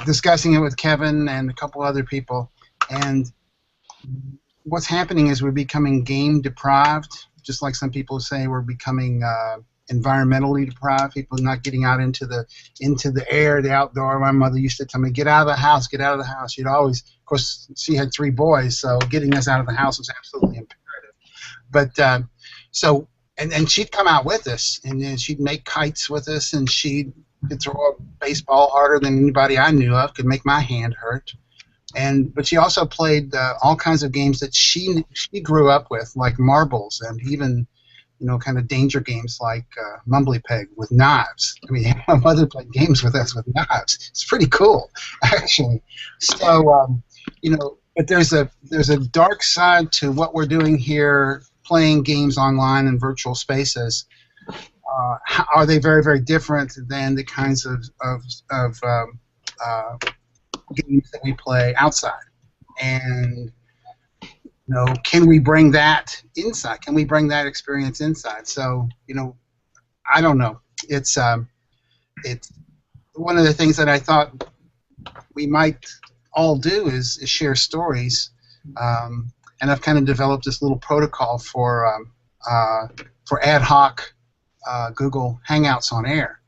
discussing it with Kevin and a couple other people, and what's happening is we're becoming game deprived, just like some people say we're becoming environmentally deprived. People are not getting out into the air, the outdoor. My mother used to tell me, "Get out of the house, get out of the house." She'd always, of course, she had 3 boys, so getting us out of the house was absolutely imperative. But so, and she'd come out with us, and then she'd make kites with us, and she could throw a baseball harder than anybody I knew of, could make my hand hurt. But she also played all kinds of games that she grew up with, like marbles, and even kind of danger games like Mumbly Peg with knives. I mean, my mother played games with us with knives. It's pretty cool, actually. So but there's a dark side to what we're doing here, playing games online in virtual spaces. Are they very, very different than the kinds of games that we play outside? And can we bring that inside? Can we bring that experience inside? So I don't know. It's one of the things that I thought we might all do is share stories, and I've kind of developed this little protocol for ad hoc Google Hangouts on air.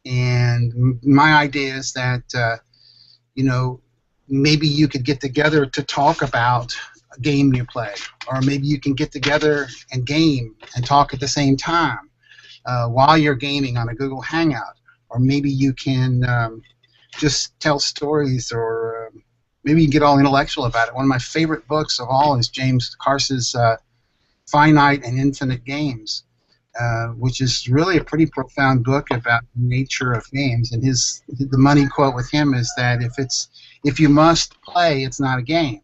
And my idea is that maybe you could get together to talk about a game you play, or maybe you can get together and game and talk at the same time while you're gaming on a Google Hangout, or maybe you can just tell stories, or maybe you can get all intellectual about it. One of my favorite books of all is James Carse's Finite and Infinite Games, which is really a pretty profound book about the nature of games. And the money quote with him is that if you must play, it's not a game.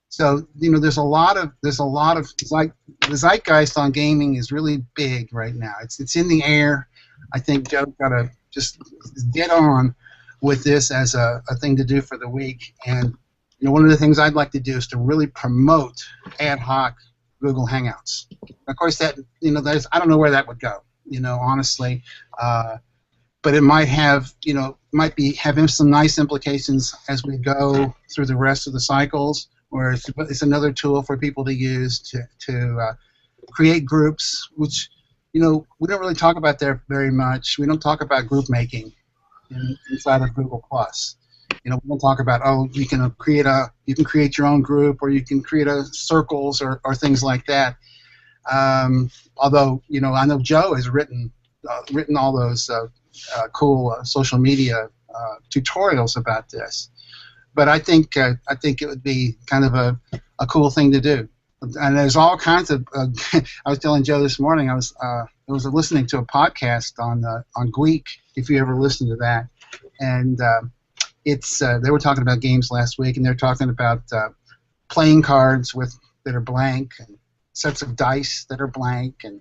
So there's a lot of like the zeitgeist on gaming is really big right now. It's in the air. I think Joe's got to just get on with this as a thing to do for the week. And one of the things I'd like to do is to really promote ad hoc Google Hangouts. Of course, that I don't know where that would go, honestly, but it might have have some nice implications as we go through the rest of the cycles, where it's another tool for people to use to create groups, which we don't really talk about there very much. We don't talk about group making inside of Google Plus. We don't talk about, you can create your own group, or you can create circles or things like that. Although I know Joe has written all those cool social media tutorials about this. But I think it would be kind of a cool thing to do. And there's all kinds of. I was telling Joe this morning. I was listening to a podcast on Gweek. If you ever listen to that, and they were talking about games last week, and they're talking about playing cards that are blank, and sets of dice that are blank, and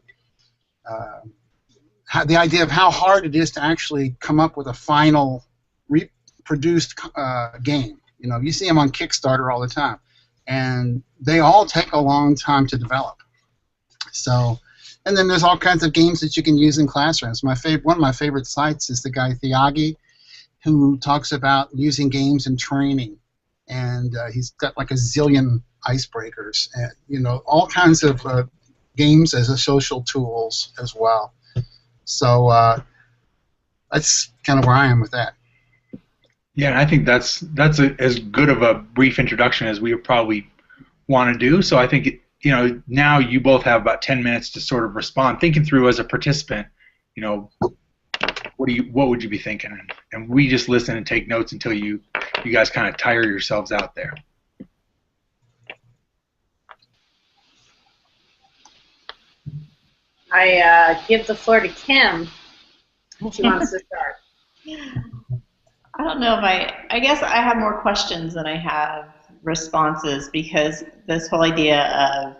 the idea of how hard it is to actually come up with a final reproduced game. You see them on Kickstarter all the time, and they all take a long time to develop. So, and then there's all kinds of games that you can use in classrooms. One of my favorite sites is the guy Thiagi, who talks about using games in training, and he's got like a zillion icebreakers, and all kinds of games as social tools as well. So that's kind of where I am with that. Yeah, and I think that's as good of a brief introduction as we probably want to do. So I think now you both have about 10 minutes to sort of respond, thinking through as a participant. What would you be thinking? And we just listen and take notes until you guys kind of tire yourselves out there. I give the floor to Kim. She wants to start. I don't know if I guess I have more questions than I have responses, because this whole idea of,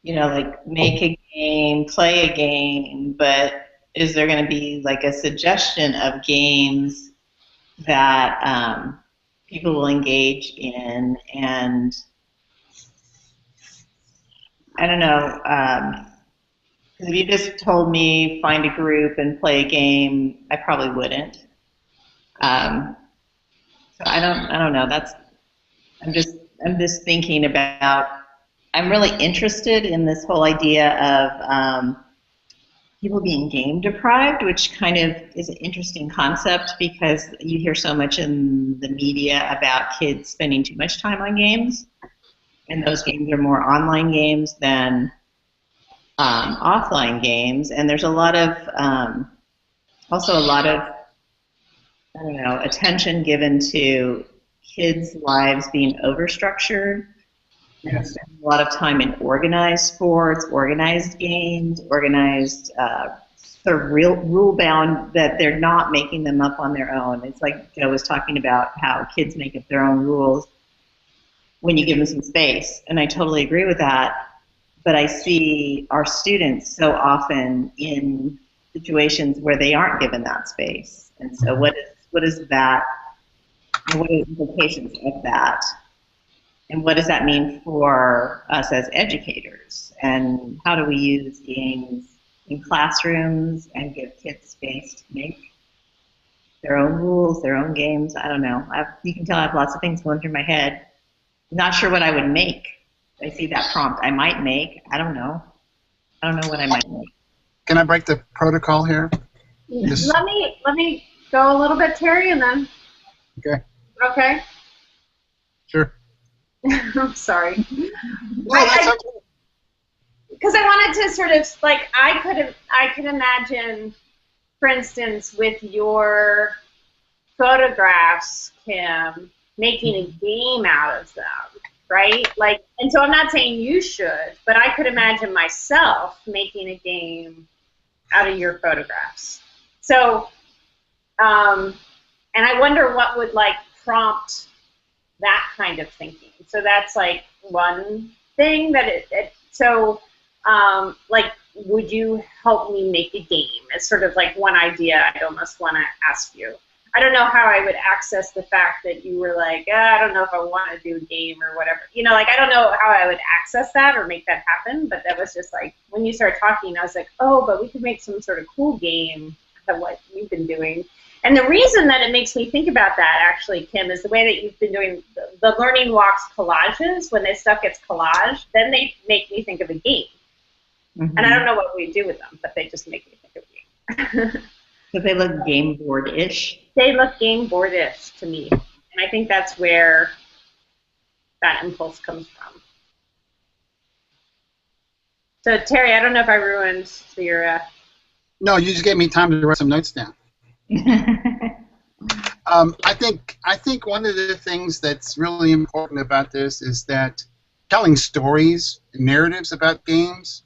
like make a game, play a game, but is there going to be like a suggestion of games that people will engage in? And I don't know, because if you just told me find a group and play a game, I probably wouldn't. So I don't know. I'm just thinking about. I'm really interested in this whole idea of people being game deprived, which kind of is an interesting concept because you hear so much in the media about kids spending too much time on games, and those games are more online games than offline games. And there's a lot of also a lot of I don't know attention given to kids' lives being overstructured. And spend a lot of time in organized sports, organized games, organized sort of rule-bound that they're not making them up on their own. It's like Joe was talking about how kids make up their own rules when you give them some space, and I totally agree with that. But I see our students so often in situations where they aren't given that space, and so what is that? And what are the implications of that? And what does that mean for us as educators? And how do we use games in classrooms and give kids space to make their own rules, their own games? I don't know. You can tell I have lots of things going through my head. I'm not sure what I would make. I see that prompt. I might make. I don't know. I don't know what I might make. Can I break the protocol here? Let me go a little bit, Terry, and then. Okay. Okay. Sure. I'm sorry. Well, that's okay. Because I wanted to sort of like I could imagine, for instance, with your photographs, Kim, making a game out of them, right? Like, and so I'm not saying you should, but I could imagine myself making a game out of your photographs. So, and I wonder what would like prompt that kind of thinking. So that's like one thing that like, would you help me make a game? It's sort of like one idea I'd almost want to ask you. I don't know how I would access the fact that you were like, I don't know if I want to do a game or whatever. You know, like, I don't know how I would access that or make that happen, but that was just like, when you started talking, I was like, oh, but we could make some sort of cool game of what you've been doing. And the reason that it makes me think about that, actually, Kim, is the way that you've been doing the Learning Walks collages. When this stuff gets collaged, then they make me think of a game. Mm-hmm. And I don't know what we do with them, but they just make me think of a game. So they look game board-ish? They look game board-ish to me. And I think that's where that impulse comes from. So, Terry, I don't know if I ruined your... No, you just gave me time to write some notes down. I think one of the things that's really important about this is that telling stories, narratives about games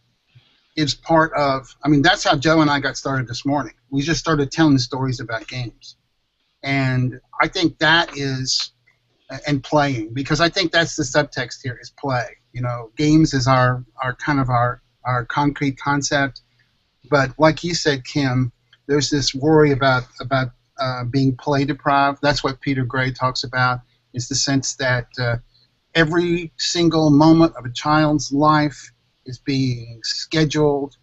is part of, I mean, that's how Joe and I got started this morning. We just started telling stories about games. And I think that is, and playing, because I think that's the subtext here, is play. You know, games is our kind of our concrete concept. But like you said, Kim, there's this worry about being play deprived. That's what Peter Gray talks about, is the sense that every single moment of a child's life is being scheduled,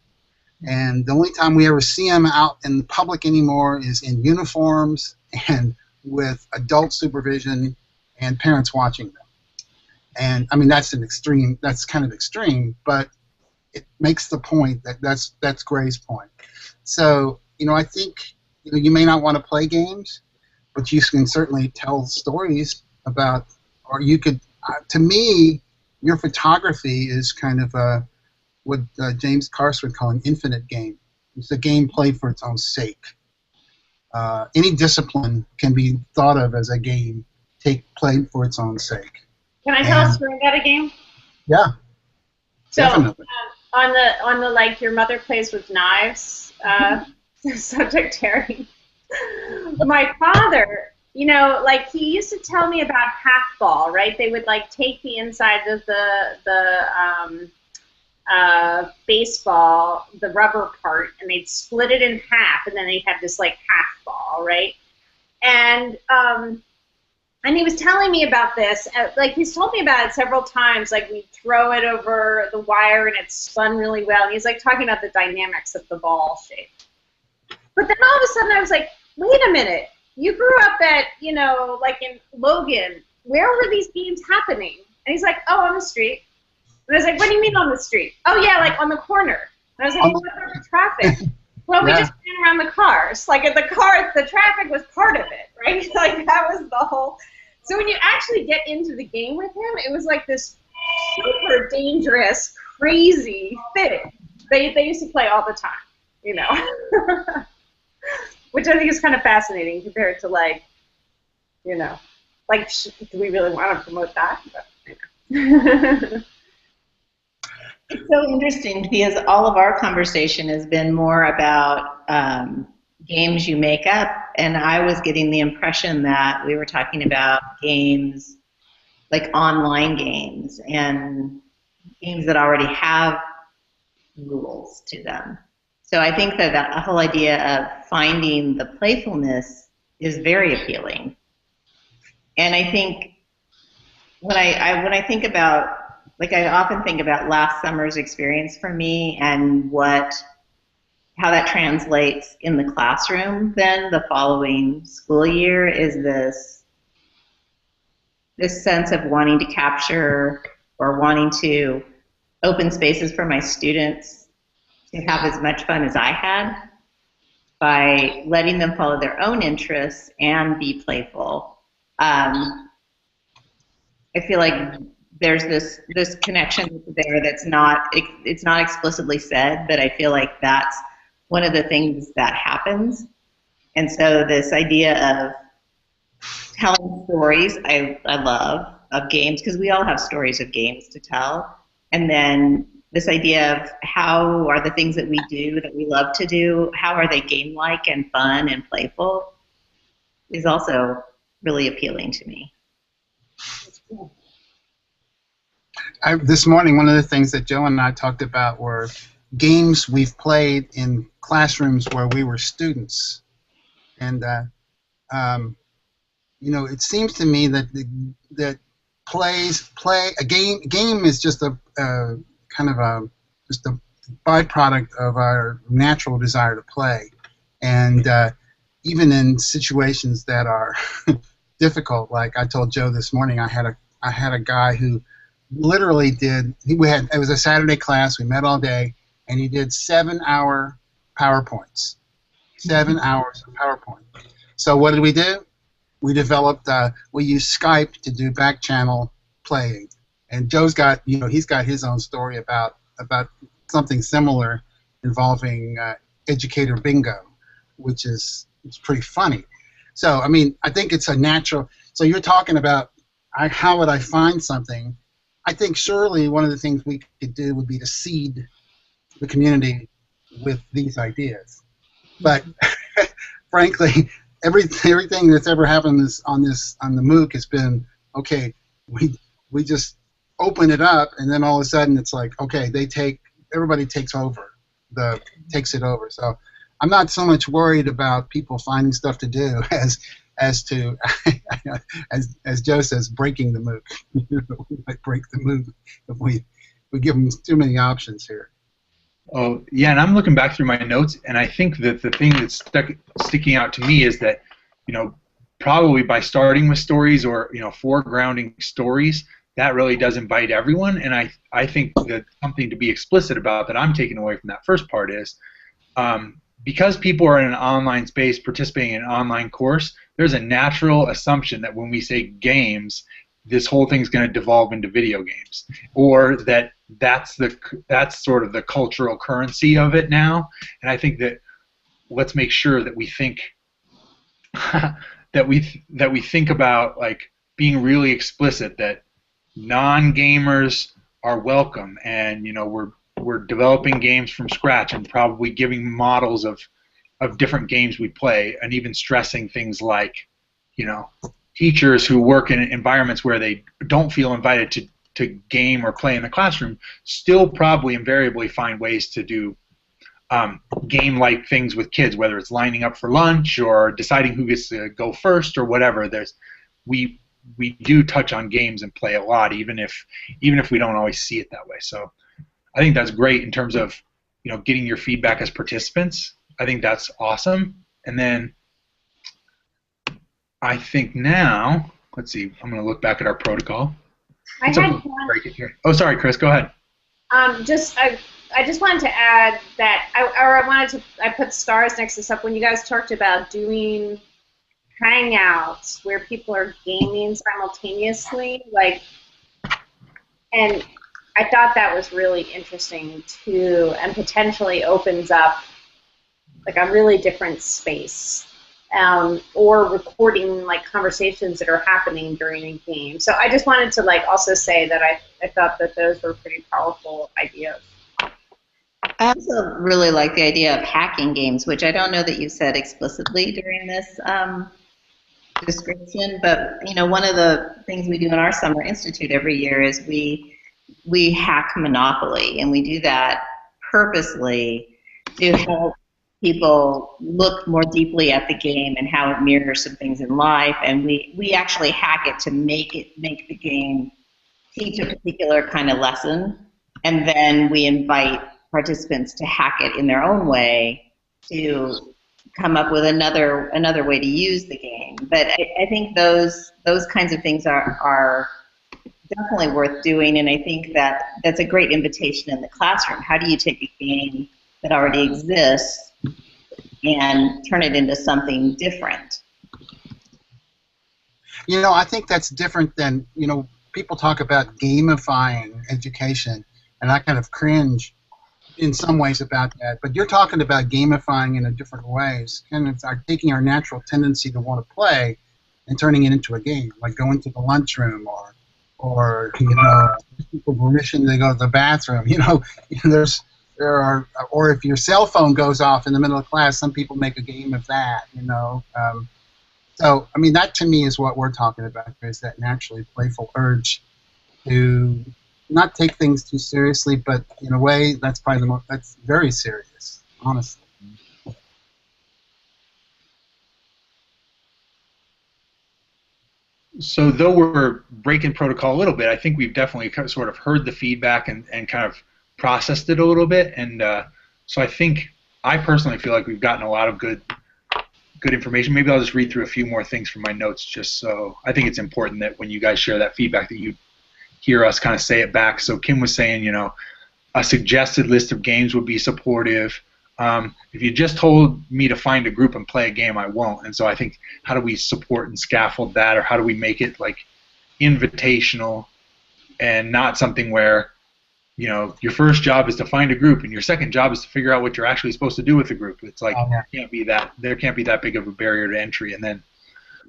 and the only time we ever see them out in the public anymore is in uniforms and with adult supervision and parents watching them. And I mean, that's kind of extreme, but it makes the point that's Gray's point. So, you know, I think, you know, you may not want to play games, but you can certainly tell stories about, or you could, to me, your photography is kind of what James Carse would call an infinite game. It's a game played for its own sake. Any discipline can be thought of as a game played for its own sake. Can I tell a story about a game? Yeah, so, definitely. On the like your mother plays with knives subject, Terry. My father, you know, like he used to tell me about half-ball, right? They would like take the inside of the baseball, the rubber part, and they'd split it in half, and then they'd have this like half-ball, right? And he was telling me about this, like he's told me about it several times, like we throw it over the wire and it's spun really well. And he's like talking about the dynamics of the ball shape. But then all of a sudden I was like, wait a minute, you grew up at, like in Logan. Where were these games happening? And he's like, oh, on the street. And I was like, what do you mean on the street? Oh, yeah, like on the corner. And I was like, well, what about the traffic? Well, we just ran around the cars. Like, the traffic was part of it, right? Like, that was the whole. So when you actually get into the game with him, it was like this super dangerous, crazy thing. They used to play all the time, which I think is kind of fascinating compared to, like, do we really want to promote that? But, It's so interesting because all of our conversation has been more about games you make up, and I was getting the impression that we were talking about games, like online games, and games that already have rules to them. So I think that whole idea of finding the playfulness is very appealing. And I think when I think about, like, I often think about last summer's experience for me and how that translates in the classroom then the following school year is this sense of wanting to capture or wanting to open spaces for my students to have as much fun as I had by letting them follow their own interests and be playful. I feel like there's this connection there that's it's not explicitly said, but I feel like that's one of the things that happens. And so this idea of telling stories, I love, of games, because we all have stories of games to tell. And then this idea of how are the things that we do, that we love to do, how are they game-like and fun and playful, is also really appealing to me. This morning, one of the things that Joe and I talked about were games we've played in classrooms where we were students. And, it seems to me that a game is just a kind of just a byproduct of our natural desire to play. And even in situations that are difficult, like I told Joe this morning, I had a guy who literally it was a Saturday class, we met all day, and he did 7-hour PowerPoints. 7 hours of PowerPoint. So what did we do? We developed, we used Skype to do back channel playing. And Joe's got, he's got his own story about something similar involving educator bingo, which is pretty funny. So, I mean, I think it's a natural, so you're talking about how would I find something. I think surely one of the things we could do would be to seed the community with these ideas. But frankly, everything that's ever happened on the MOOC has been, okay, we just open it up, and then all of a sudden it's like, okay, everybody takes it over. So I'm not so much worried about people finding stuff to do as to as Joe says, breaking the MOOC. We might break the MOOC if we give them too many options here. Oh, yeah, and I'm looking back through my notes, and I think that the thing that's sticking out to me is that, probably by starting with stories or, foregrounding stories, that really does invite everyone. And I think that something to be explicit about that I'm taking away from that first part is, because people are in an online space participating in an online course, there's a natural assumption that when we say games, this whole thing's going to devolve into video games, or that's sort of the cultural currency of it now. And I think that let's make sure that we think that we think about, like, being really explicit that non-gamers are welcome, and we're developing games from scratch and probably giving models of different games we play, and even stressing things like, teachers who work in environments where they don't feel invited to game or play in the classroom still probably invariably find ways to do game-like things with kids, whether it's lining up for lunch or deciding who gets to go first or whatever. We do touch on games and play a lot, even if we don't always see it that way. So I think that's great in terms of getting your feedback as participants. I think that's awesome. And then I think now, let's see, I'm going to look back at our protocol. I It's had okay. one. Break it here. Oh, sorry, Chris, go ahead. I just wanted to add that I put stars next to stuff when you guys talked about doing hangouts where people are gaming simultaneously, like, and I thought that was really interesting too, and potentially opens up like a really different space. Or recording like conversations that are happening during a game. So I just wanted to like also say that I thought that those were pretty powerful ideas. I also really like the idea of hacking games, which I don't know that you said explicitly during this description, but one of the things we do in our summer institute every year is we hack Monopoly, and we do that purposely to help people look more deeply at the game and how it mirrors some things in life, and we actually hack it to make the game teach a particular kind of lesson, and then we invite participants to hack it in their own way to come up with another way to use the game. But I think those kinds of things are definitely worth doing, and I think that's a great invitation in the classroom. How do you take a game that already exists and turn it into something different? I think that's different than, people talk about gamifying education, and I kind of cringe in some ways about that. But you're talking about gamifying in a different ways, kind of taking our natural tendency to want to play and turning it into a game, like going to the lunchroom or people permission to go to the bathroom. Or if your cell phone goes off in the middle of class, some people make a game of that. So, I mean, that to me is what we're talking about, is that naturally playful urge to not take things too seriously, but in a way that's probably that's very serious, honestly. So though we're breaking protocol a little bit, I think we've definitely sort of heard the feedback and kind of processed it a little bit. And so I personally feel like we've gotten a lot of good information. Maybe I'll just read through a few more things from my notes, just so I think it's important that when you guys share that feedback that you hear us kind of say it back. So Kim was saying, a suggested list of games would be supportive. If you just told me to find a group and play a game, I won't. And so I think, how do we support and scaffold that, or how do we make it like invitational and not something where, your first job is to find a group and your second job is to figure out what you're actually supposed to do with the group. It's like, there can't be that big of a barrier to entry. And then,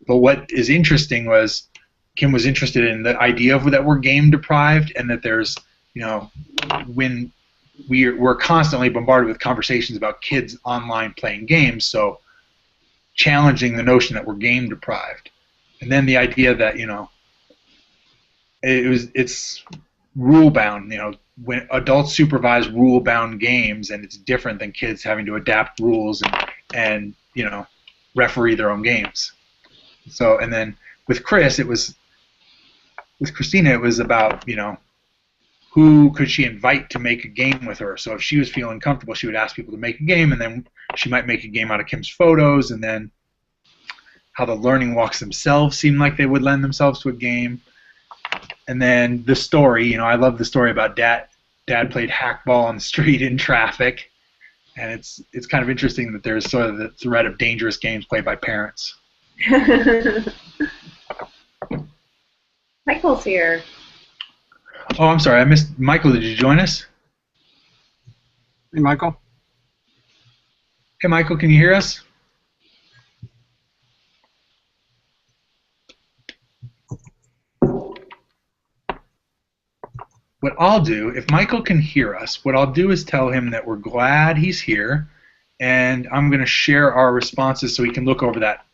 but what is interesting was Kim was interested in the idea of that we're game deprived, and that there's, when we're constantly bombarded with conversations about kids online playing games, so challenging the notion that we're game deprived. And then the idea that, it's rule bound, when adults supervise rule bound games, and it's different than kids having to adapt rules and referee their own games. So, and then with Christina, it was about, who could she invite to make a game with her. So if she was feeling comfortable, she would ask people to make a game, and then she might make a game out of Kim's photos, and then how the learning walks themselves seemed like they would lend themselves to a game. And then the story, I love the story about dad played hackball on the street in traffic, and it's kind of interesting that there's sort of the threat of dangerous games played by parents. Michael's here. Oh, I'm sorry, I missed Michael. Did you join us? Hey, Michael. Hey, Michael, can you hear us? What I'll do, if Michael can hear us, what I'll do is tell him that we're glad he's here, and I'm going to share our responses so he can look over that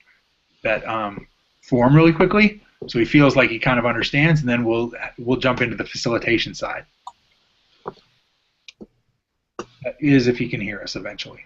form really quickly, so he feels like he kind of understands, and then we'll jump into the facilitation side. That is, if he can hear us eventually.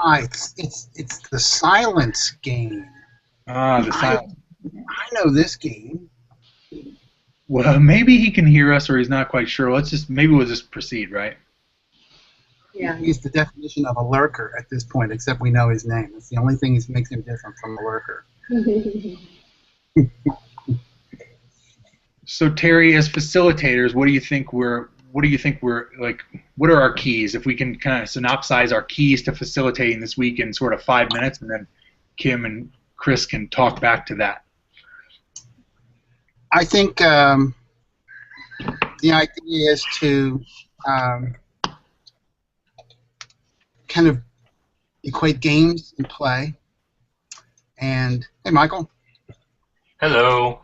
It's the silence game. Ah, the silence. I know this game. Well, maybe he can hear us, or he's not quite sure. Maybe we'll just proceed, right? Yeah. He's the definition of a lurker at this point, except we know his name. It's the only thing that makes him different from a lurker. So Terry, as facilitators, what do you think we're like? What are our keys? If we can kind of synopsize our keys to facilitating this week in sort of 5 minutes, and then Kim and Chris can talk back to that. I think the idea is to kind of equate games and play. And hey, Michael. Hello.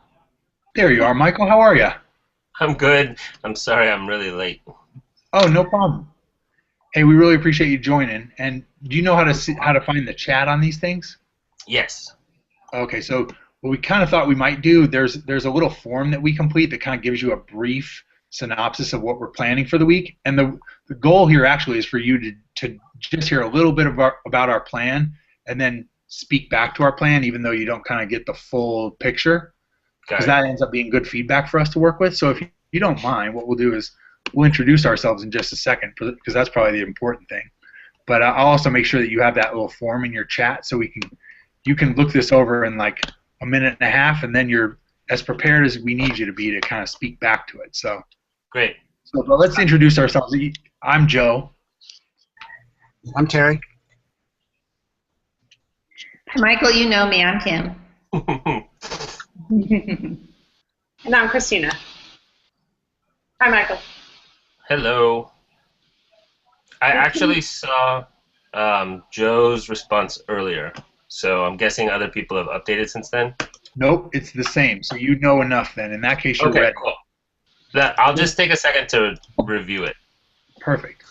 There you are, Michael. How are you? I'm good. I'm sorry I'm really late. Oh, no problem. Hey, we really appreciate you joining. And do you know how to find the chat on these things? Yes. Okay, so what we kind of thought we might do, there's a little form that we complete that kind of gives you a brief synopsis of what we're planning for the week. And the goal here actually is for you to just hear a little bit about our plan and then speak back to our plan, even though you don't kind of get the full picture. Because that ends up being good feedback for us to work with. So if you don't mind, what we'll do is we'll introduce ourselves in just a second, because that's probably the important thing. But I'll also make sure that you have that little form in your chat so you can look this over in like a minute and a half, and then you're as prepared as we need you to be to kind of speak back to it. So great. So but let's introduce ourselves. I'm Joe. I'm Terry. Michael, you know me. I'm Kim. And I'm Christina. Hi, Michael. Hello. I actually saw Joe's response earlier, so I'm guessing other people have updated since then? Nope, it's the same. So you know enough then. In that case, you're ready. Cool. I'll just take a second to review it. Perfect.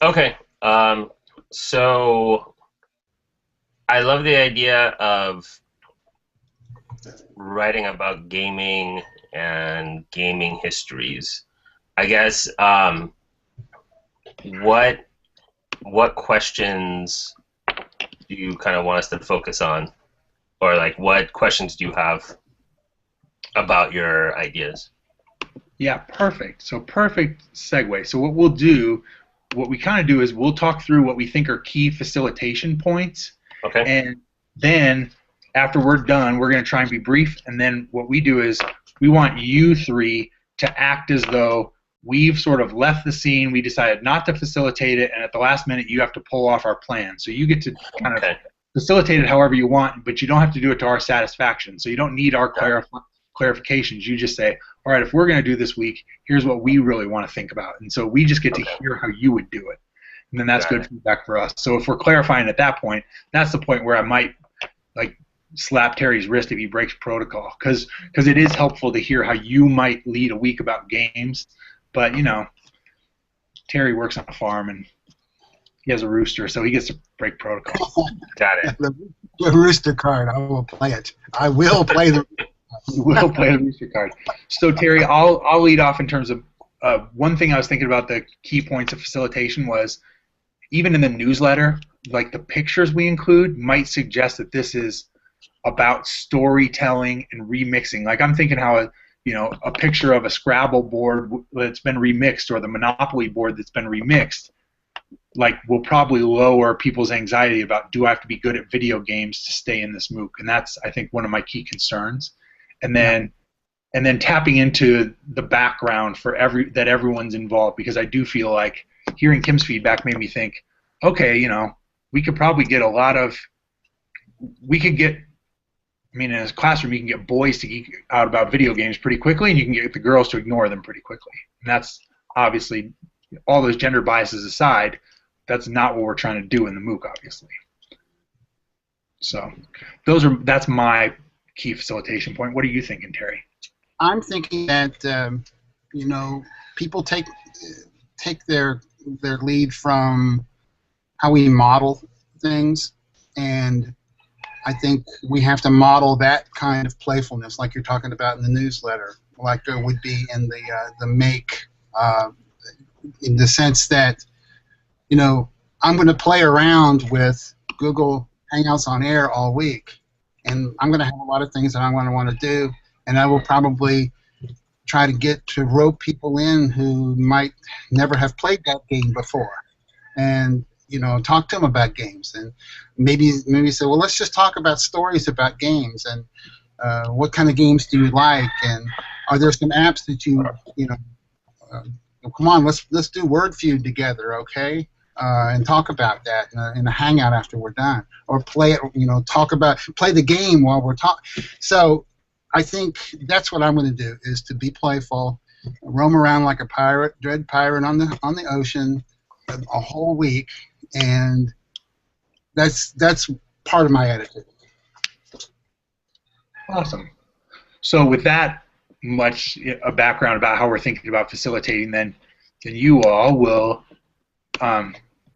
Okay. So I love the idea of writing about gaming and gaming histories. I guess what questions do you kind of want us to focus on, or like what questions do you have about your ideas? Yeah, perfect. So perfect segue. So what we kind of do is we'll talk through what we think are key facilitation points. Okay. And then after we're done, we're going to try and be brief. And then what we do is we want you three to act as though we've sort of left the scene. We decided not to facilitate it, and at the last minute, you have to pull off our plan. So you get to kind of facilitate it however you want, but you don't have to do it to our satisfaction. So you don't need our clarifications. You just say, all right, if we're going to do this week, here's what we really want to think about. And so we just get to hear how you would do it. And then that's good feedback for us. So if we're clarifying at that point, that's the point where I might like slap Terry's wrist if he breaks protocol, because it is helpful to hear how you might lead a week about games. But, you know, Terry works on a farm and he has a rooster, so he gets to break protocol. Got it. The rooster card, I will play it. I will play the You will play the rooster card. So, Terry, I'll lead off in terms of one thing I was thinking about the key points of facilitation was even in the newsletter, like the pictures we include might suggest that this is about storytelling and remixing. Like I'm thinking how a picture of a Scrabble board that's been remixed or the Monopoly board that's been remixed, like will probably lower people's anxiety about, do I have to be good at video games to stay in this MOOC? And that's, I think, one of my key concerns. And then tapping into the background for that everyone's involved, because I do feel like hearing Kim's feedback made me think, okay, we could probably get in a classroom, you can get boys to geek out about video games pretty quickly, and you can get the girls to ignore them pretty quickly. And that's obviously, all those gender biases aside, that's not what we're trying to do in the MOOC, obviously. So that's my key facilitation point. What are you thinking, Terry? I'm thinking that people take their lead from how we model things, and I think we have to model that kind of playfulness, like you're talking about in the newsletter, like there would be in the make, in the sense that I'm going to play around with Google Hangouts on Air all week, and I'm going to have a lot of things that I'm going to want to do, and I will probably try to rope people in who might never have played that game before, and talk to them about games, and maybe say, well, let's just talk about stories about games, and what kind of games do you like, and are there some apps that come on, let's do Word Feud together, okay? And talk about that in a hangout after we're done, or play it. Play the game while we're talking. So I think that's what I'm going to do, is to be playful, roam around like a pirate, dread pirate on the ocean, a whole week, and that's part of my attitude. Awesome. So with that much a background about how we're thinking about facilitating, then you all will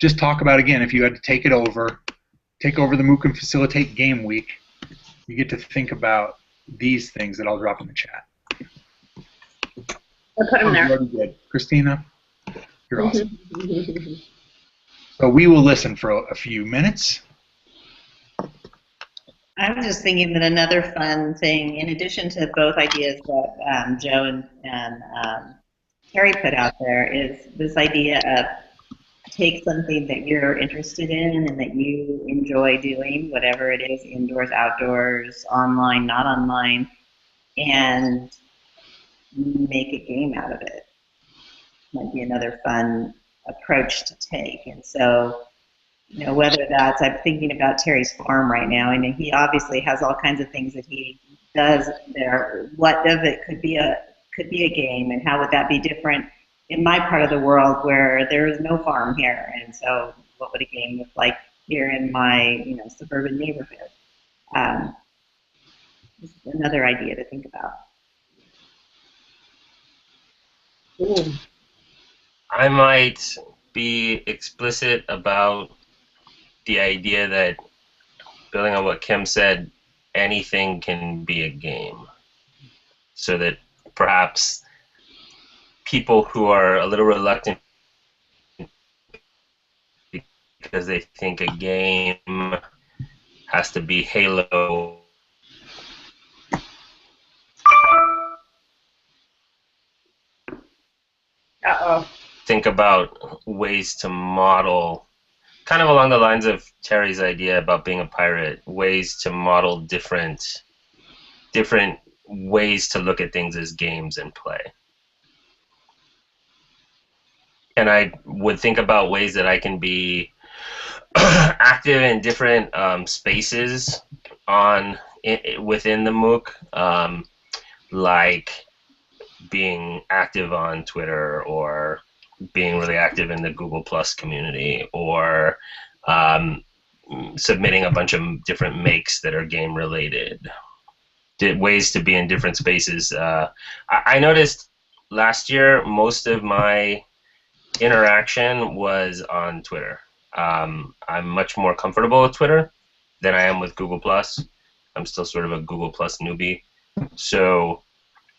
just talk about, again, if you had to take over the MOOC and facilitate game week, you get to think about these things that I'll drop in the chat. I'll put them there. Very good. Christina, you're awesome. So we will listen for a few minutes. I was just thinking that another fun thing, in addition to both ideas that Joe and Terry put out there, is this idea of take something that you're interested in and that you enjoy doing, whatever it is, indoors, outdoors, online, not online, and make a game out of it. Might be another fun approach to take. And so, whether that's, I'm thinking about Terry's farm right now, and he obviously has all kinds of things that he does there. What of it could be a game, and how would that be different in my part of the world where there is no farm here? And so what would a game look like here in my suburban neighborhood? Just another idea to think about. Ooh. I might be explicit about the idea that, building on what Kim said, anything can be a game, so that perhaps people who are a little reluctant because they think a game has to be Halo think about ways to model, kind of along the lines of Terry's idea about being a pirate, ways to model different ways to look at things as games and play. And I would think about ways that I can be active in different spaces within the MOOC, like being active on Twitter, or being really active in the Google Plus community, or submitting a bunch of different makes that are game related. Ways to be in different spaces. I noticed last year most of my interaction was on Twitter. I'm much more comfortable with Twitter than I am with Google Plus. I'm still sort of a Google Plus newbie. So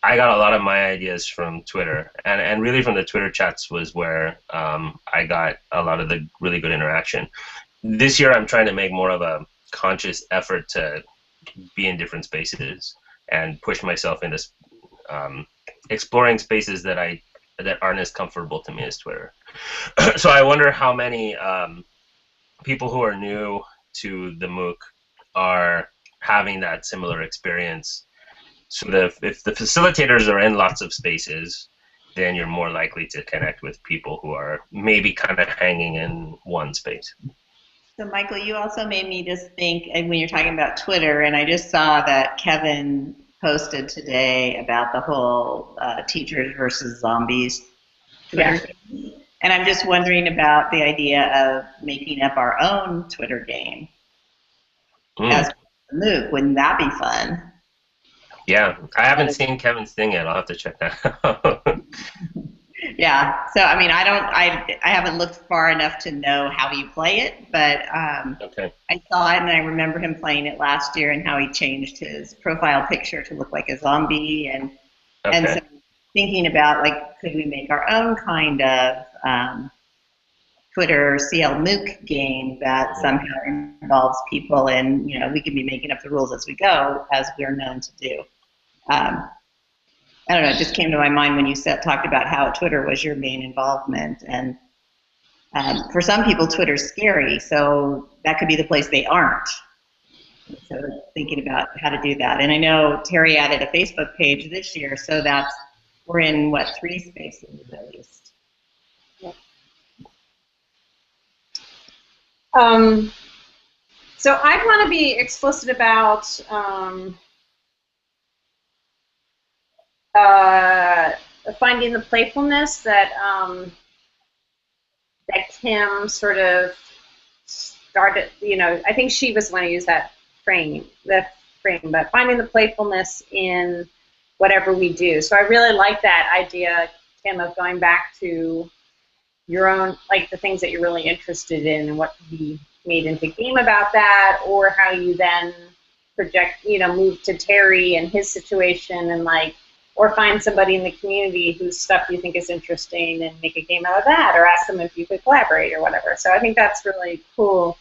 I got a lot of my ideas from Twitter, and really from the Twitter chats was where I got a lot of the really good interaction. This year I'm trying to make more of a conscious effort to be in different spaces and push myself into exploring spaces that aren't as comfortable to me as Twitter. So I wonder how many people who are new to the MOOC are having that similar experience. So if the facilitators are in lots of spaces, then you're more likely to connect with people who are maybe kind of hanging in one space. So Michael, you also made me just think, when you're talking about Twitter, and I just saw that Kevin posted today about the whole teachers versus zombies Twitter. Yeah. And I'm just wondering about the idea of making up our own Twitter game as a MOOC. Wouldn't that be fun? Yeah, I haven't seen Kevin's thing yet. I'll have to check that out. Yeah, so I mean, I haven't looked far enough to know how you play it, but okay. I saw it and I remember him playing it last year and how he changed his profile picture to look like a zombie, and so thinking about, like, could we make our own kind of Twitter clmooc game that somehow involves people, and we could be making up the rules as we go, as we're known to do. I don't know, it just came to my mind when you talked about how Twitter was your main involvement, and for some people Twitter's scary, so that could be the place they aren't. So thinking about how to do that. And I know Terry added a Facebook page this year, so we're in, 3 spaces at least. Yep. So I want to be explicit about finding the playfulness that Kim sort of started. I think she was the one who used that frame, but finding the playfulness in whatever we do. So I really like that idea, Kim, of going back to your own, like, the things that you're really interested in and what could be made into a game about that, or how you then project, move to Terry and his situation, and or find somebody in the community whose stuff you think is interesting and make a game out of that, or ask them if you could collaborate or whatever. So I think that's really cool.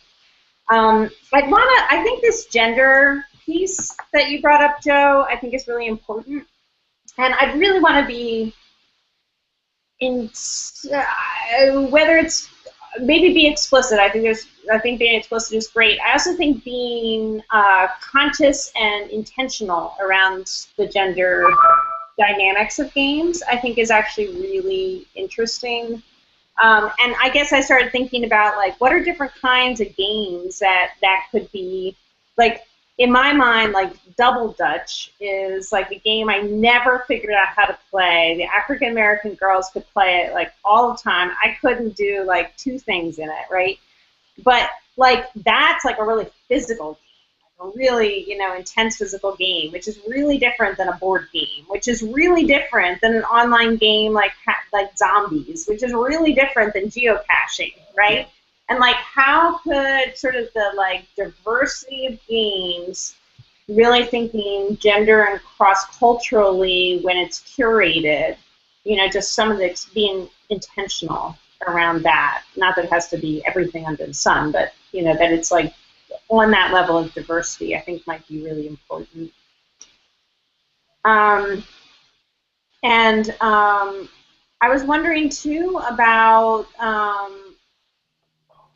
I think this gender piece that you brought up, Joe, I think is really important. And I really want to be whether it's maybe be explicit. I think being explicit is great. I also think being conscious and intentional around the gender dynamics of games, I think, is actually really interesting. And I guess I started thinking about, what are different kinds of games that could be, in my mind, Double Dutch is a game I never figured out how to play. The African American girls could play it all the time. I couldn't do 2 things in it, right? But that's a really physical game, a really intense physical game, which is really different than a board game, which is really different than an online game like Zombies, which is really different than geocaching, right? And how could sort of the diversity of games, really thinking gender and cross-culturally when it's curated, just some of the being intentional around that. Not that it has to be everything under the sun, but that it's on that level of diversity, I think might be really important. I was wondering too about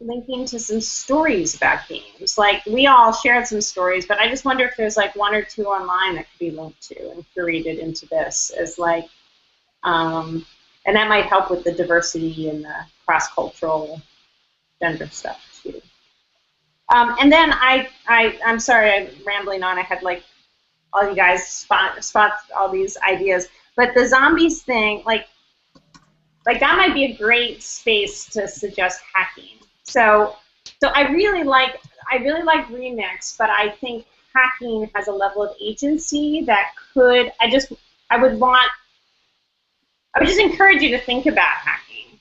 linking to some stories about games. We all shared some stories, but I just wonder if there's 1 or 2 online that could be linked to and curated into this as and that might help with the diversity and the cross-cultural gender stuff too. And then I'm sorry, I'm rambling on. I had all you guys spot all these ideas, but the zombies thing, that might be a great space to suggest hacking. So I really like Remix, but I think hacking has a level of agency that could. I would just encourage you to think about hacking.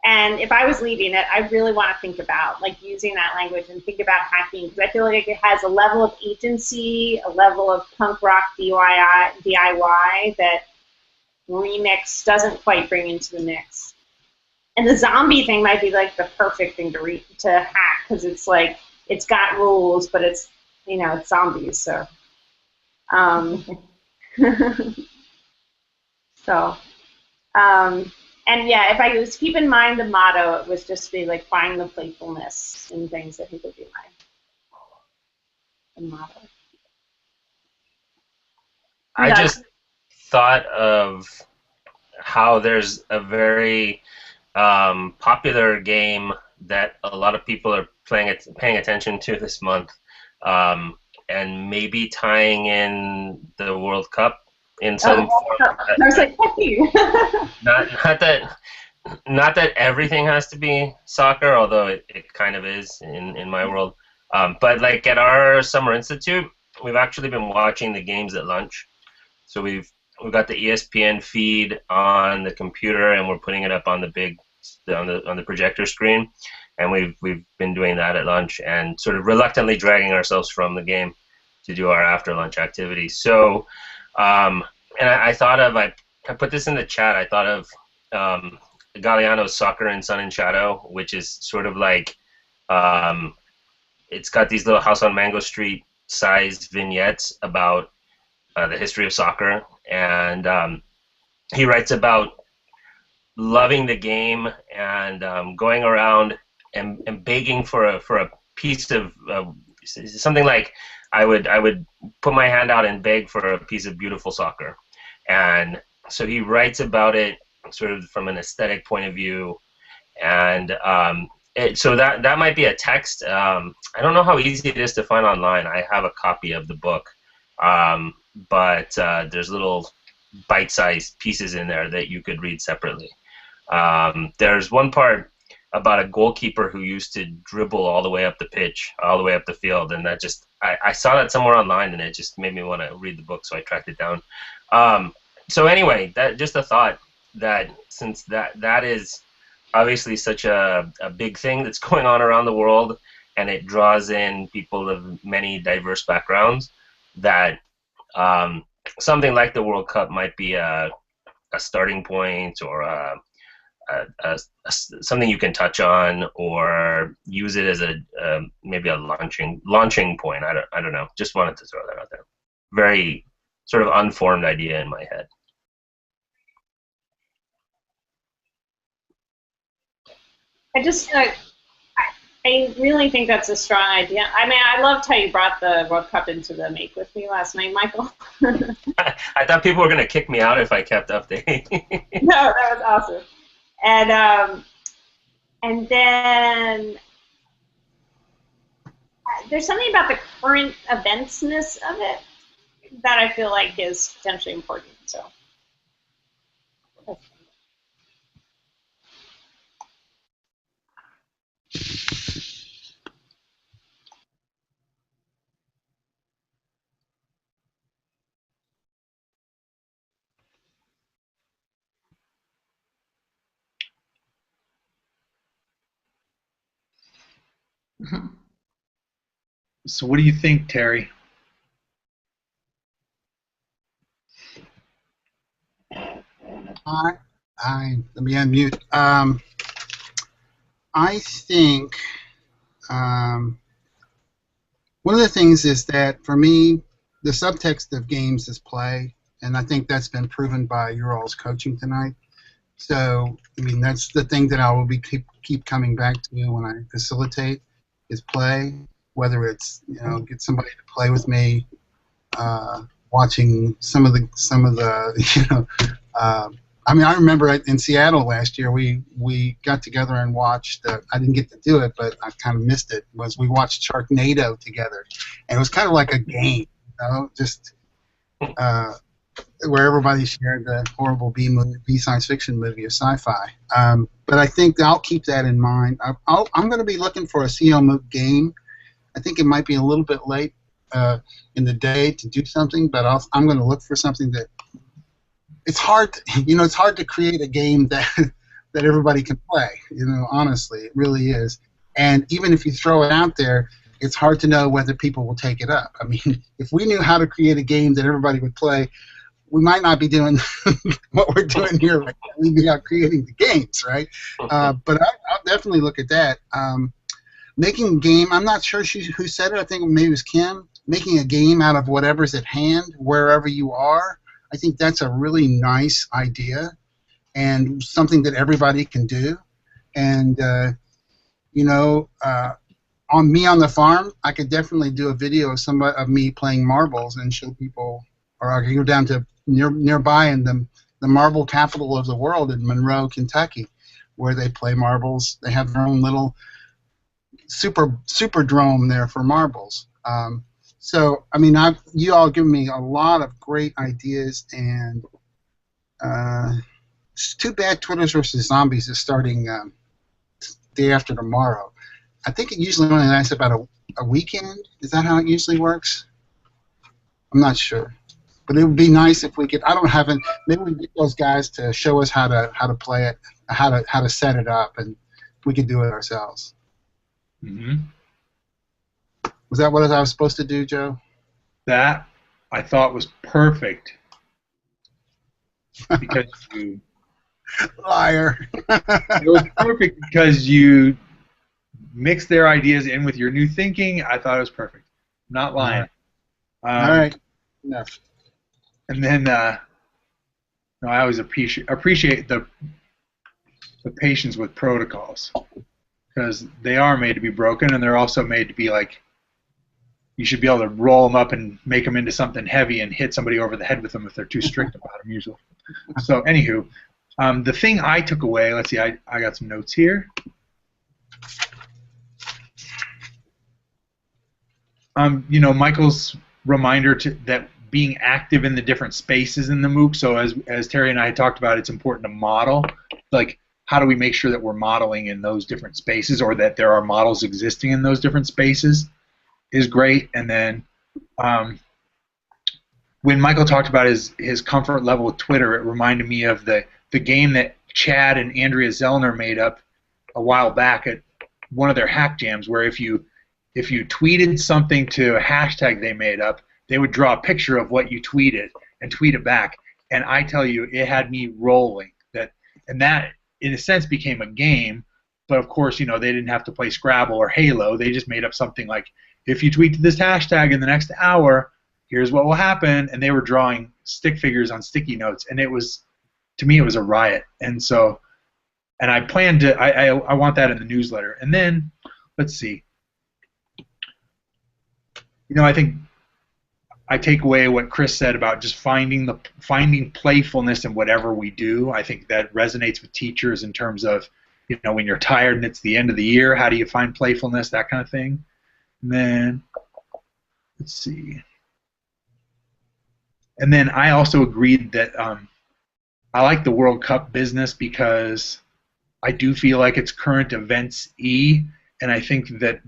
And if I was leading it, I really want to think about using that language and think about hacking, because I feel like it has a level of agency, a level of punk rock DIY that Remix doesn't quite bring into the mix. And the zombie thing might be the perfect thing to hack, because it's it's got rules, but it's you know, it's zombies, so. So, and yeah, if I was to keep in mind the motto, it was just be like find the playfulness in things. I think would be my motto. I just thought of how there's a very popular game that a lot of people are paying attention to this month, and maybe tying in the World Cup in some form. I was like, hey. Not that everything has to be soccer, although it kind of is in my world. But like at our summer institute, we've actually been watching the games at lunch. So we've got the ESPN feed on the computer, and we're putting it up on the projector screen, and we've been doing that at lunch, and sort of reluctantly dragging ourselves from the game to do our after lunch activities. So, and I thought of I put this in the chat. I thought of Galliano's Soccer in Sun and Shadow, which is sort of like it's got these little House on Mango Street size vignettes about the history of soccer, and he writes about loving the game and going around and begging for a piece of something like I would put my hand out and beg for a piece of beautiful soccer, and so he writes about it sort of from an aesthetic point of view, and so that might be a text. I don't know how easy it is to find online. I have a copy of the book. But there's little bite-sized pieces in there that you could read separately. There's one part about a goalkeeper who used to dribble all the way up the pitch, all the way up the field, and that just I saw that somewhere online, and it just made me want to read the book, so I tracked it down. So anyway, that just a thought that since that is obviously such a big thing that's going on around the world, and it draws in people of many diverse backgrounds, that something like the World Cup might be a starting point, or something you can touch on, or use it as maybe a launching point. I don't know. Just wanted to throw that out there. Very sort of unformed idea in my head. I really think that's a strong idea. I mean, I loved how you brought the World Cup into the make with me last night, Michael. I thought people were going to kick me out if I kept updating. No, that was awesome. And then there's something about the current eventsness of it that I feel like is potentially important. So. So what do you think, Terry? Let me unmute. I think one of the things is that for me, the subtext of games is play, and I think that's been proven by your all's coaching tonight. So, I mean, that's the thing that I will keep coming back to when I facilitate is play. Whether it's get somebody to play with me, watching some of the I mean, I remember in Seattle last year we got together and watched. I didn't get to do it, but I kind of missed it. We watched Sharknado together, and it was kind of like a game, just where everybody shared the horrible B science fiction movie of sci-fi. But I think I'll keep that in mind. I'm going to be looking for a clmooc game. I think it might be a little bit late in the day to do something, but I'm going to look for something that it's hard. It's hard to create a game that everybody can play. Honestly, it really is. And even if you throw it out there, it's hard to know whether people will take it up. I mean, if we knew how to create a game that everybody would play, we might not be doing what we're doing here. Right now. We'd be out creating the games, right? But I'll definitely look at that. making a game. I'm not sure who said it. I think maybe it was Kim. Making a game out of whatever's at hand, wherever you are. I think that's a really nice idea and something that everybody can do. And you know, on the farm, I could definitely do a video of me playing marbles and show people, or I could go down to nearby in the marble capital of the world in Monroe, Kentucky, where they play marbles. They have their own little superdrome there for marbles. So I mean, you all give me a lot of great ideas, and it's too bad Twitters versus Zombies is starting day after tomorrow. I think it usually only lasts about a weekend. Is that how it usually works? I'm not sure, but it would be nice if we could. I don't have it. Maybe we get those guys to show us how to play it, how to set it up, and we could do it ourselves. Mm-hmm. Was that what I was supposed to do, Joe? That I thought was perfect because you liar. It was perfect because you mixed their ideas in with your new thinking. I thought it was perfect. Not lying. All right. Enough. And then no, I always appreciate the patience with protocols because they are made to be broken, and they're also made to be like you should be able to roll them up and make them into something heavy and hit somebody over the head with them if they're too strict about them usually. So anywho, the thing I took away, let's see, I got some notes here. You know, Michael's reminder that being active in the different spaces in the MOOC. So as Terry and I had talked about, it's important to model. Like, how do we make sure that we're modeling in those different spaces, or that there are models existing in those different spaces, is great. And then when Michael talked about his comfort level with Twitter, it reminded me of the game that Chad and Andrea Zellner made up a while back at one of their hack jams, where if you tweeted something to a hashtag they made up, they would draw a picture of what you tweeted and tweet it back. And I tell you, it had me rolling. And that, in a sense, became a game. But of course, you know, they didn't have to play Scrabble or Halo. They just made up something like, if you tweet to this hashtag in the next hour, here's what will happen. And they were drawing stick figures on sticky notes. And it was, to me, it was a riot. And so, and I plan to, I want that in the newsletter. And then, let's see. You know, I think I take away what Chris said about just finding playfulness in whatever we do. I think that resonates with teachers in terms of, you know, when you're tired and it's the end of the year, how do you find playfulness, that kind of thing. And then, let's see. And then I also agreed that I like the World Cup business because I do feel like it's current events-y, and I think that,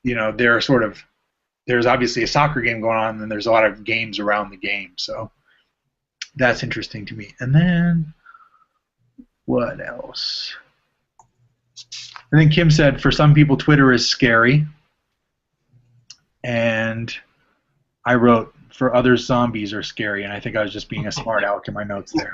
you know, there's obviously a soccer game going on, and then there's a lot of games around the game, so that's interesting to me. And then, what else? And then Kim said, for some people, Twitter is scary. And I wrote, for others, zombies are scary, and I think I was just being a smart aleck in my notes there.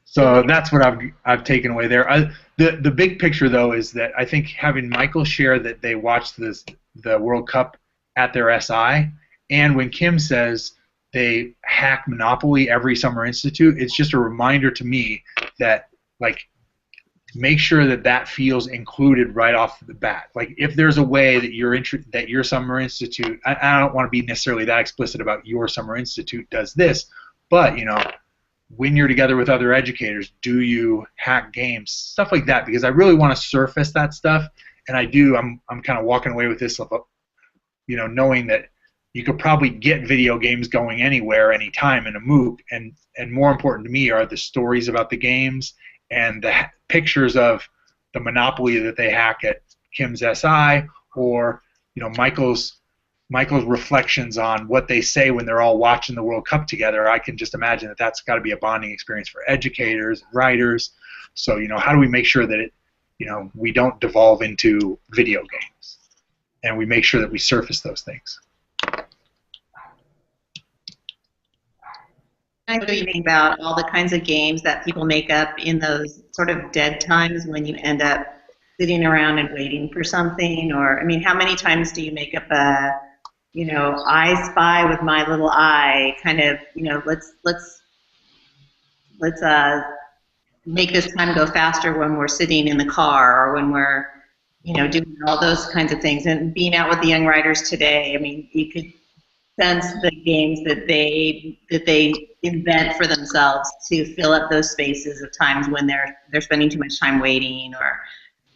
So that's what I've taken away there. The big picture, though, is that I think having Michael share that they watched the World Cup at their SI, and when Kim says they hack Monopoly every Summer Institute, it's just a reminder to me that, like, make sure that feels included right off the bat. Like, if there's a way that your Summer Institute, I don't want to be necessarily that explicit about your Summer Institute does this, but, you know, when you're together with other educators, do you hack games? Stuff like that, because I really want to surface that stuff, and I do. I'm kind of walking away with this, you know, knowing that you could probably get video games going anywhere, anytime in a MOOC, and more important to me are the stories about the games and the pictures of the Monopoly that they hack at Kim's SI, or, you know, Michael's reflections on what they say when they're all watching the World Cup together. I can just imagine that that's got to be a bonding experience for educators, writers. So, you know, how do we make sure that we don't devolve into video games, and we make sure that we surface those things? I know you think about all the kinds of games that people make up in those sort of dead times when you end up sitting around and waiting for something? Or, I mean, how many times do you make up a, you know, I spy with my little eye kind of, you know, let's make this time go faster when we're sitting in the car or when we're, you know, doing all those kinds of things. And being out with the young writers today, I mean, you could sense the games that they invent for themselves to fill up those spaces of times when they're spending too much time waiting or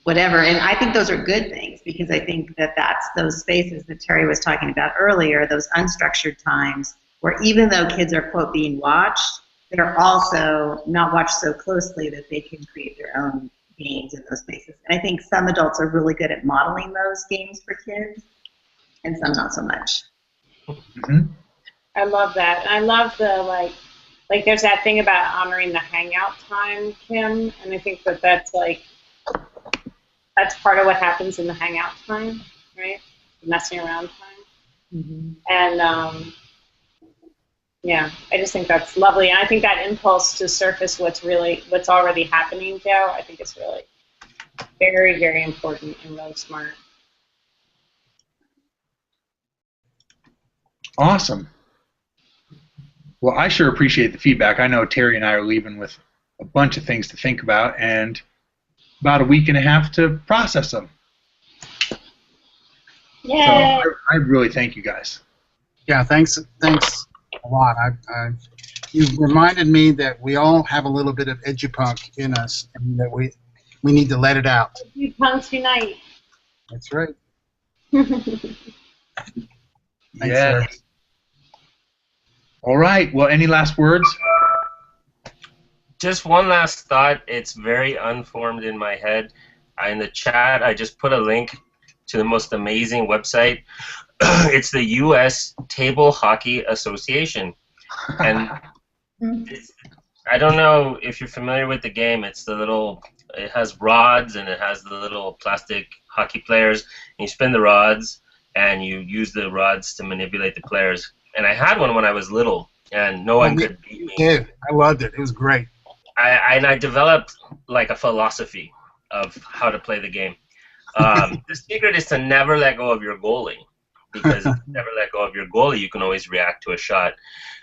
whatever. And I think those are good things, because I think that that's those spaces that Terry was talking about earlier, those unstructured times where even though kids are, quote, being watched, they're also not watched so closely that they can create their own games in those spaces. And I think some adults are really good at modeling those games for kids, and some not so much. Mm-hmm. I love that. And I love the, like there's that thing about honoring the hangout time, Kim, and I think that that's part of what happens in the hangout time, right? The messing around time. Mm-hmm. And yeah, I just think that's lovely. And I think that impulse to surface what's already happening, Joe, I think is really very, very important and really smart. Awesome. Well, I sure appreciate the feedback. I know Terry and I are leaving with a bunch of things to think about and about a week and a half to process them. Yay! So I really thank you guys. Yeah, thanks a lot. You've reminded me that we all have a little bit of edupunk in us, and that we need to let it out. Edupunks unite. That's right. Yes. Sarah. All right. Well, any last words? Just one last thought. It's very unformed in my head. In the chat, I just put a link to the most amazing website. It's the U.S. Table Hockey Association. And I don't know if you're familiar with the game. It has rods, and it has the little plastic hockey players. And you spin the rods, and you use the rods to manipulate the players. And I had one when I was little, and no one could beat me. Yeah, I loved it. It was great. I developed like a philosophy of how to play the game. The secret is to never let go of your goalie, because if you never let go of your goalie, you can always react to a shot.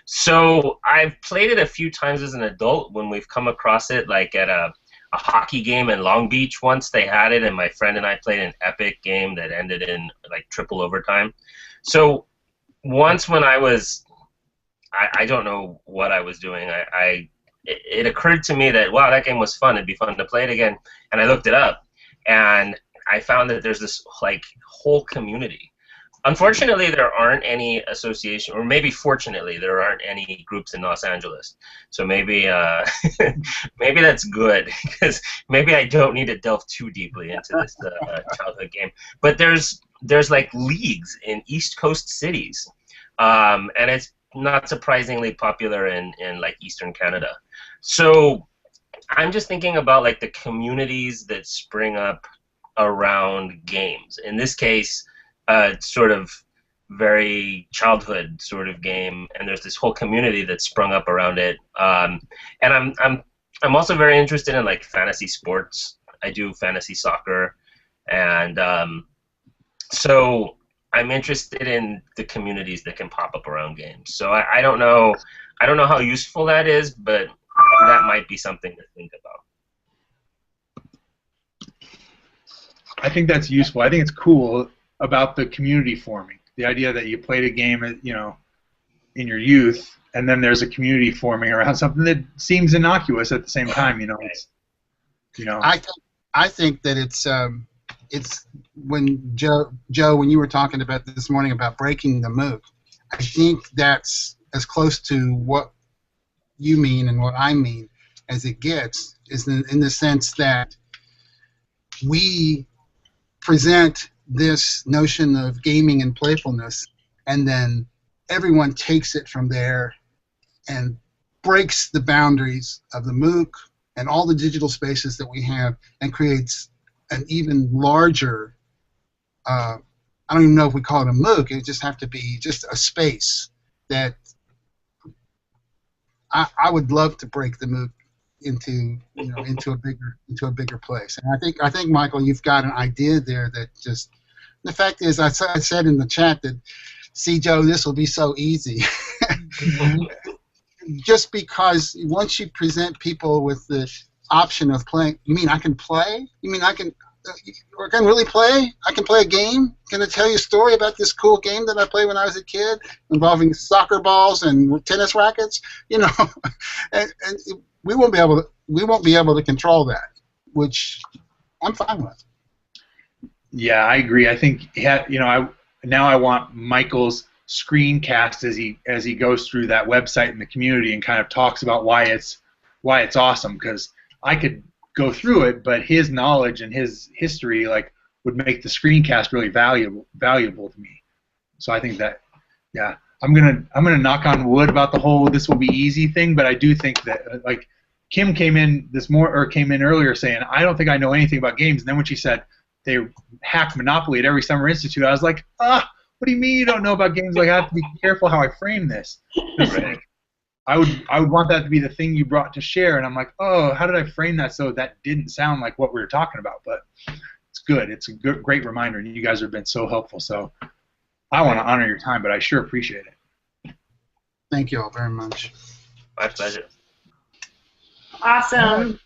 So I've played it a few times as an adult when we've come across it, like at a hockey game in Long Beach. Once they had it, and my friend and I played an epic game that ended in like triple overtime. So once when I was, I don't know what I was doing, it occurred to me that, wow, that game was fun. It'd be fun to play it again. And I looked it up, and I found that there's this like whole community. Unfortunately, there aren't any association, or maybe fortunately, there aren't any groups in Los Angeles. So maybe maybe that's good, because maybe I don't need to delve too deeply into this childhood game. But there's like leagues in East Coast cities, and it's not surprisingly popular in like Eastern Canada. So I'm just thinking about like the communities that spring up around games. In this case, sort of very childhood sort of game, and there's this whole community that's sprung up around it. And I'm also very interested in like fantasy sports. I do fantasy soccer, and so I'm interested in the communities that can pop up around games. So I don't know how useful that is, but that might be something to think about. I think that's useful. I think it's cool about the community forming. The idea that you played a game, in your youth, and then there's a community forming around something that seems innocuous at the same time. I think that it's when Joe, when you were talking about this morning about breaking the MOOC, I think that's as close to what you mean and what I mean as it gets, is in the sense that we present this notion of gaming and playfulness, and then everyone takes it from there and breaks the boundaries of the MOOC and all the digital spaces that we have, and creates an even larger, I don't even know if we call it a MOOC, it would just have to be just a space that I would love to break the MOOC into into a bigger place. And I think Michael, you've got an idea there that just the fact is I said in the chat that, see Joe, this will be so easy. Just because once you present people with the option of playing, you mean I can play? You mean I can really play? I can play a game? Can I tell you a story about this cool game that I played when I was a kid involving soccer balls and tennis rackets? And we won't be able to control that, which I'm fine with. Yeah, I agree. I think I want Michael's screencast as he goes through that website in the community and kind of talks about why it's awesome, because I could go through it, but his knowledge and his history would make the screencast really valuable to me. So I think that, yeah, I'm gonna knock on wood about the whole "this will be easy" thing, but I do think that Kim came in earlier saying, I don't think I know anything about games, and then when she said they hack Monopoly at every summer institute, I was like, what do you mean you don't know about games? I have to be careful how I frame this. I would want that to be the thing you brought to share, and I'm like, oh, how did I frame that so that didn't sound like what we were talking about? But it's good. It's a great reminder, and you guys have been so helpful. So I want to honor your time, but I sure appreciate it. Thank you all very much. My pleasure. Awesome.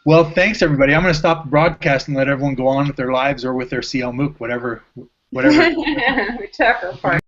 Well, thanks everybody. I'm going to stop the broadcast and let everyone go on with their lives or with their clmooc, whatever. Whichever part.